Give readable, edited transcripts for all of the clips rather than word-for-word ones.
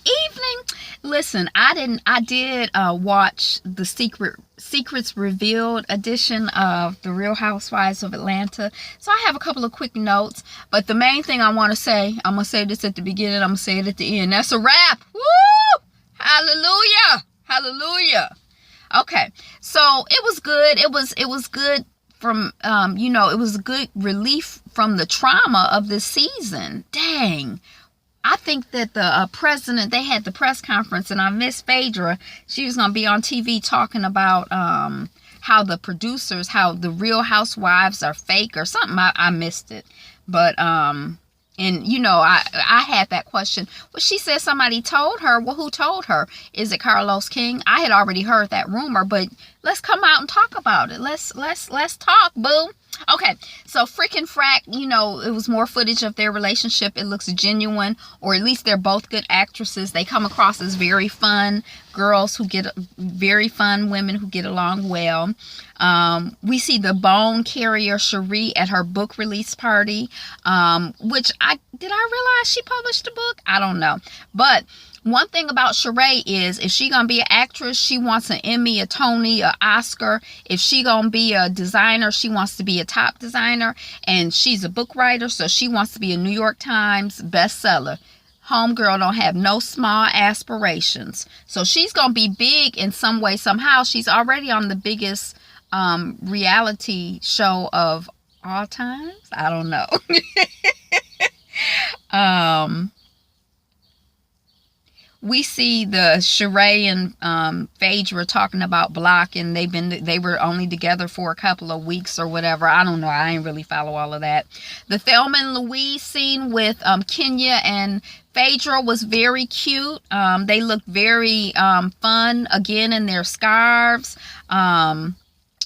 evening. Listen, I did watch the Secrets Revealed edition of The Real Housewives of Atlanta. So I have a couple of quick notes. But the main thing I want to say, I'm going to say this at the beginning, I'm going to say it at the end. That's a wrap. Woo! Hallelujah. Hallelujah. Okay. So it was good. It was good from, it was a good relief from the trauma of this season. Dang. I think that the president, they had the press conference, and I missed Phaedra. She was going to be on TV talking about how the producers, how the Real Housewives are fake or something. I missed it. But, I had that question. Well, she said somebody told her. Well, who told her? Is it Carlos King? I had already heard that rumor, but let's come out and talk about it. Let's talk, boo. Okay, so freaking frack, it was more footage of their relationship. It looks genuine, or at least they're both good actresses. They come across as very fun girls very fun women who get along well. We see the bone carrier Cherie at her book release party, which I realize she published a book? I don't know. But one thing about Sheree is if she gonna be an actress, she wants an Emmy, a Tony, an Oscar. If she gonna be a designer, she wants to be a top designer. And she's a book writer, so she wants to be a New York Times bestseller. Homegirl don't have no small aspirations. So she's gonna be big in some way, somehow. She's already on the biggest reality show of all times. I don't know. We see the Sheree and Phaedra talking about Block, and they were only together for a couple of weeks or whatever. I don't know. I ain't really follow all of that. The Thelma and Louise scene with Kenya and Phaedra was very cute. They looked very fun again in their scarves.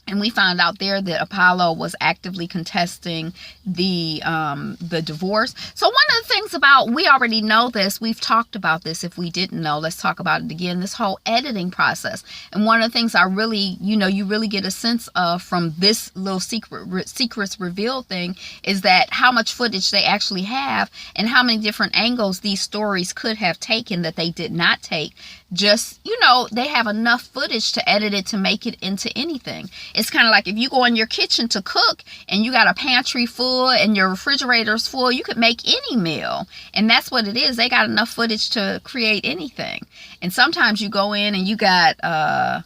And we found out there that Apollo was actively contesting the divorce. So one of the things we already know this, we've talked about this. If we didn't know, let's talk about it again, this whole editing process. And one of the things I really, you really get a sense of from this little secrets revealed thing is that how much footage they actually have and how many different angles these stories could have taken that they did not take. Just, they have enough footage to edit it to make it into anything. It's kind of like if you go in your kitchen to cook and you got a pantry full and your refrigerator's full, you could make any meal. And that's what it is. They got enough footage to create anything. And sometimes you go in and you got, I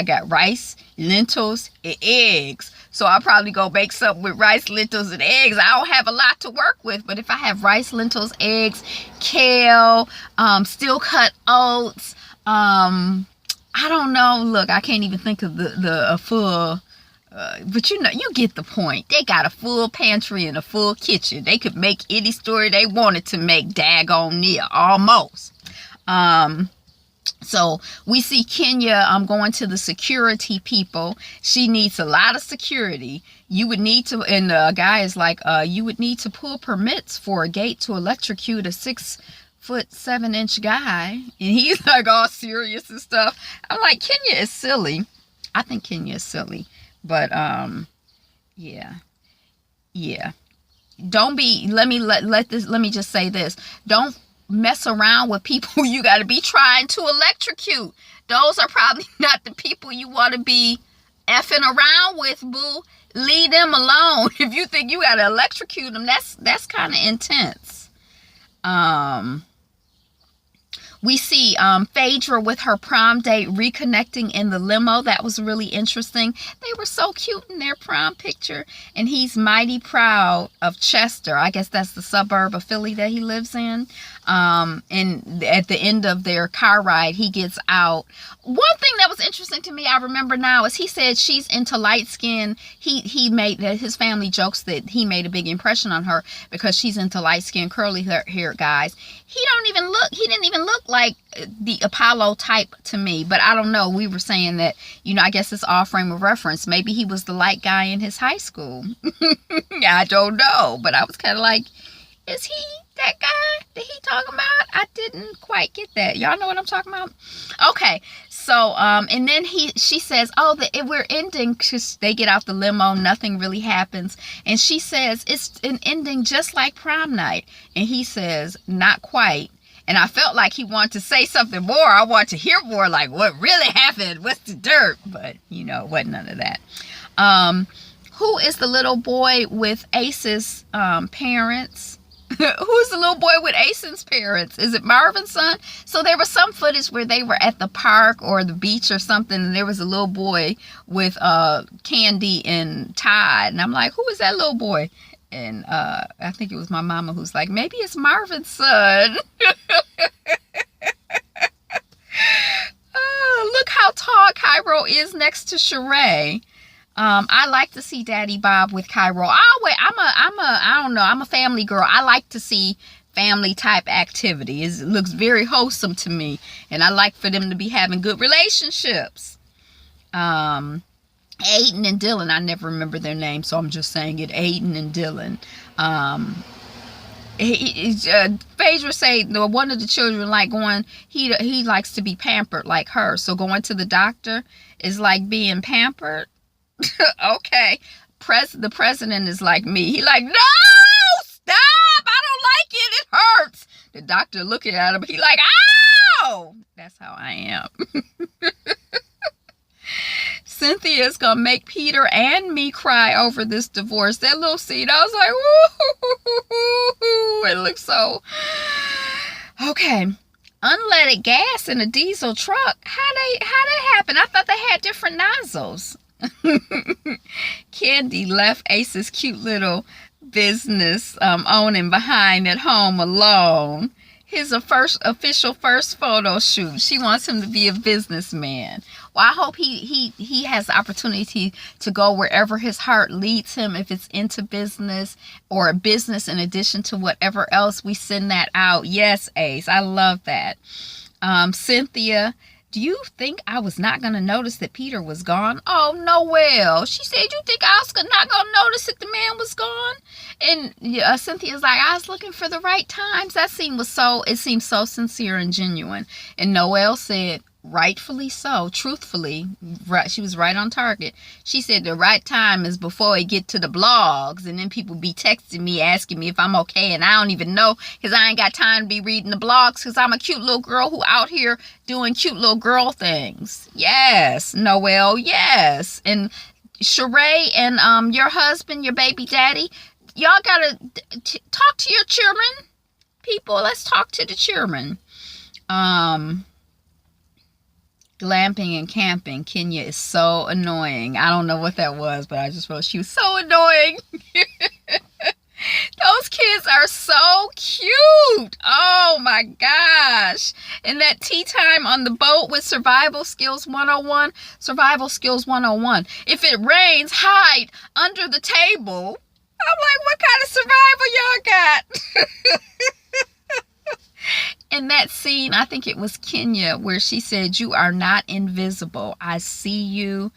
got rice, lentils, and eggs. So I'll probably go make something with rice, lentils, and eggs. I don't have a lot to work with, but if I have rice, lentils, eggs, kale, steel cut oats, I don't know. Look, I can't even think of the full, but you get the point. They got a full pantry and a full kitchen. They could make any story they wanted to make, daggone near, almost. So we see Kenya going to the security people. She needs a lot of security. You would need to, and the guy is like, you would need to pull permits for a gate to electrocute a 6'7" guy. And he's like all serious and stuff. I'm like, Kenya is silly. I think Kenya is silly. But yeah. Don't be, let me just say this. Don't mess around with people you got to be trying to electrocute. Those are probably not the people you want to be effing around with, boo. Leave them alone. If you think you got to electrocute them, that's kind of intense. We see Phaedra with her prom date reconnecting in the limo. That was really interesting. They were so cute in their prom picture. And he's mighty proud of Chester. I guess that's the suburb of Philly that he lives in. And at the end of their car ride, he gets out. One thing that was interesting to me, I remember now, is he said she's into light skin. He made that his family jokes that he made a big impression on her because she's into light skin, curly hair guys. He didn't even look like the Apollo type to me, but I don't know. We were saying that, I guess it's all frame of reference. Maybe he was the light guy in his high school. I don't know, but I was kind of like, is he that guy that he talking about? I didn't quite get that. Y'all know what I'm talking about? Okay, so and then she says, we're ending, because they get out the limo, nothing really happens, and she says it's an ending just like prom night, and he says not quite. And I felt like he wanted to say something more. I want to hear more, like what really happened. What's the dirt? But, you know, it wasn't none of that. Who is the little boy with Ace's parents? Who's the little boy with Ace's parents? Is it Marvin's son? So there was some footage where they were at the park or the beach or something, and there was a little boy with Candy and Todd. And I'm like, who is that little boy? And I think it was my mama who's like, maybe it's Marvin's son. Look how tall Cairo is next to Sheree. I like to see Daddy Bob with Cairo. I'm a family girl. I like to see family type activity. It looks very wholesome to me, and I like for them to be having good relationships. Aiden and Dylan, I never remember their names, so I'm just saying it. Aiden and Dylan. Phaedra say one of the children like going. He likes to be pampered like her, so going to the doctor is like being pampered. Okay. The president is like me. He like, no, stop. I don't like it. It hurts. The doctor looking at him. He like, ow. That's how I am. Cynthia's going to make Peter and me cry over this divorce. That little scene, I was like, woo. It looks so. Okay. Unleaded gas in a diesel truck. How that happen? I thought they had different nozzles. Candy left Ace's cute little business owning behind at home alone. His official first photo shoot. She wants him to be a businessman. Well, I hope he has the opportunity to go wherever his heart leads him, if it's into business or a business in addition to whatever else, we send that out. Yes, Ace, I love that. Cynthia, do you think I was not going to notice that Peter was gone? Oh, Noelle. She said, you think I was not going to notice that the man was gone? And Cynthia's like, I was looking for the right times. That scene was it seemed so sincere and genuine. And Noelle said, rightfully so, truthfully, right, she was right on target. She said the right time is before I get to the blogs, and then people be texting me asking me if I'm okay, and I don't even know, because I ain't got time to be reading the blogs, because I'm a cute little girl who out here doing cute little girl things. Yes, Noelle, yes. And Sheree and your husband, your baby daddy, y'all gotta talk to your children. People, let's talk to the children. Glamping and camping. Kenya is so annoying. I don't know what that was, but I just felt she was so annoying. Those kids are so cute. Oh my gosh. And that tea time on the boat with Survival Skills 101. Survival Skills 101. If it rains, hide under the table. I'm like, what kind of survival y'all got? In that scene, I think it was Kenya, where she said, you are not invisible. I see you.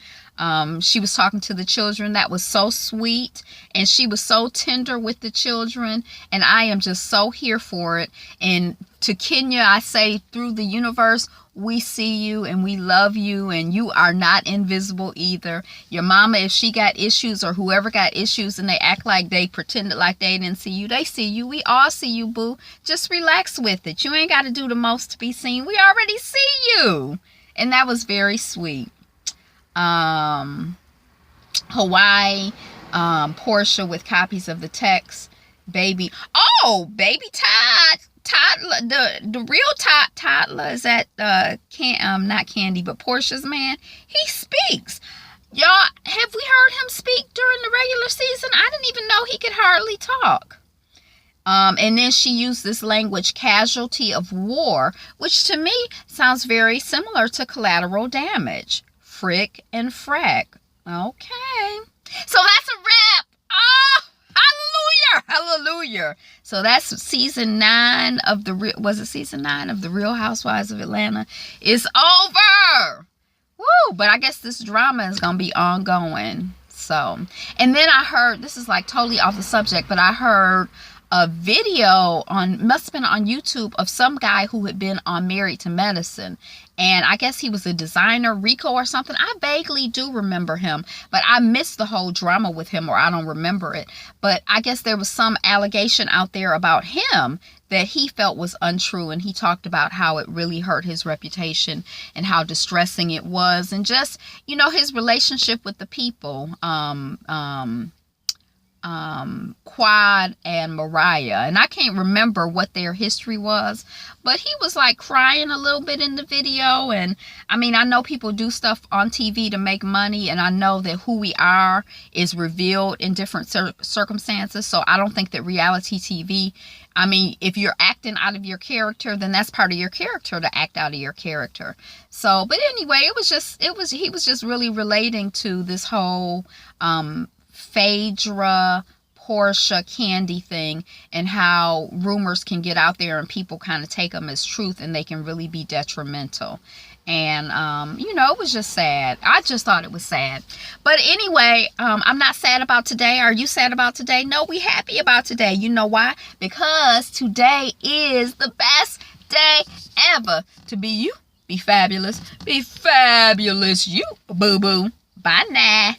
She was talking to the children. That was so sweet. And she was so tender with the children. And I am just so here for it. And to Kenya, I say, through the universe, we see you and we love you, and you are not invisible either. Your mama, if she got issues or whoever got issues and they act like they pretended like they didn't see you, they see you. We all see you, boo. Just relax with it. You ain't got to do the most to be seen. We already see you. And that was very sweet. Hawaii, Portia with copies of the text. Baby Todd. The real Toddler is at not Candy, but Portia's man. He speaks. Y'all, have we heard him speak during the regular season? I didn't even know he could hardly talk. And then she used this language, casualty of war, which to me sounds very similar to collateral damage. Frick and frack. Okay. So that's a wrap. Oh, hallelujah. So that's season 9 of season 9 of the Real Housewives of Atlanta is over. Woo! But I guess this drama is going to be ongoing. So, and then I heard, this is like totally off the subject, but I heard a video on, must have been on YouTube, of some guy who had been on Married to Medicine. And I guess he was a designer, Rico or something. I vaguely do remember him, but I missed the whole drama with him, or I don't remember it. But I guess there was some allegation out there about him that he felt was untrue. And he talked about how it really hurt his reputation and how distressing it was. And just, you know, his relationship with the people, Quad and Mariah, and I can't remember what their history was, but he was like crying a little bit in the video. And I mean, I know people do stuff on TV to make money, and I know that who we are is revealed in different circumstances. So I don't think that reality TV, I mean, if you're acting out of your character, then that's part of your character, to act out of your character. So, but anyway, he was just really relating to this whole Phaedra, Portia, Candy thing, and how rumors can get out there and people kind of take them as truth, and they can really be detrimental. And you know, it was just sad. I just thought it was sad. But anyway, I'm not sad about today. Are you sad about today? No, we happy about today. You know why? Because today is the best day ever to be you. Be fabulous. Be fabulous, you. Boo boo. Bye now.